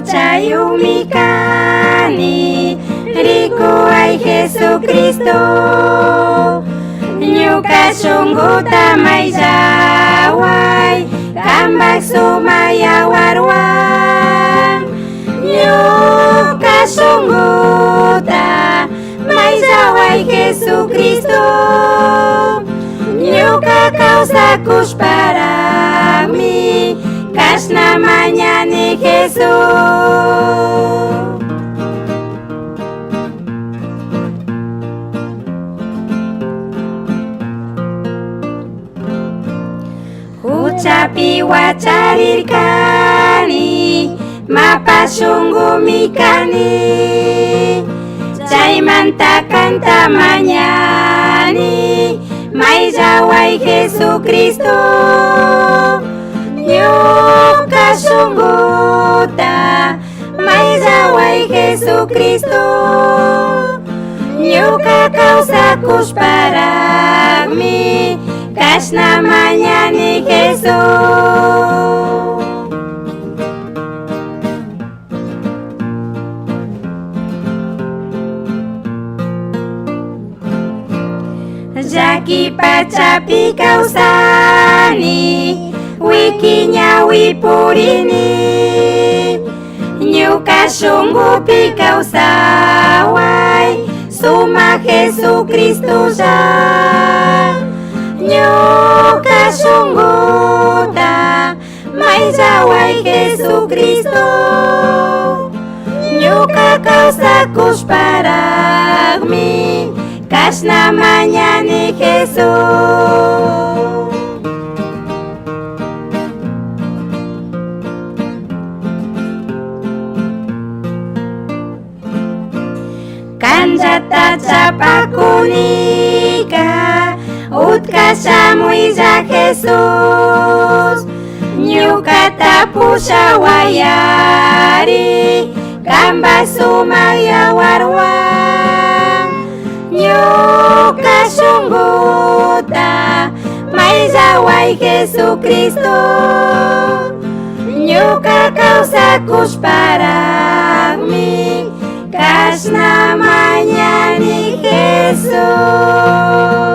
Chayumi kani rikuay Jesucristo ñuka shunquta mayllaway kanpak sumayawarwan ñuka shunquta mayllaway Jesucristo ñuka kawsakushparami kashna mañani Jesús. Huchapi wacharirkani mapa shunqumi kani chaymanta kanta mañani mayllaway Jesucristo ñuka shunquta mayllaway Jesucristo ñuka kawsakushparami kashna mañani Jesús. Llaki pachapi kawsani wikiñawi purini ñuka shunqupi kawsaway sumak Jesucristulla ñuka shunquta mayllaway Jesucristo ñuka kawsakushparami kashna mañani Jesús. Kanllata chapakunika utkashamuylla Jesús ñukata pushawayari kanpak sumayawarwan ñuka shunquta mayllaway Jesucristo ñuka kawsakushparami kashna mañani Jesús.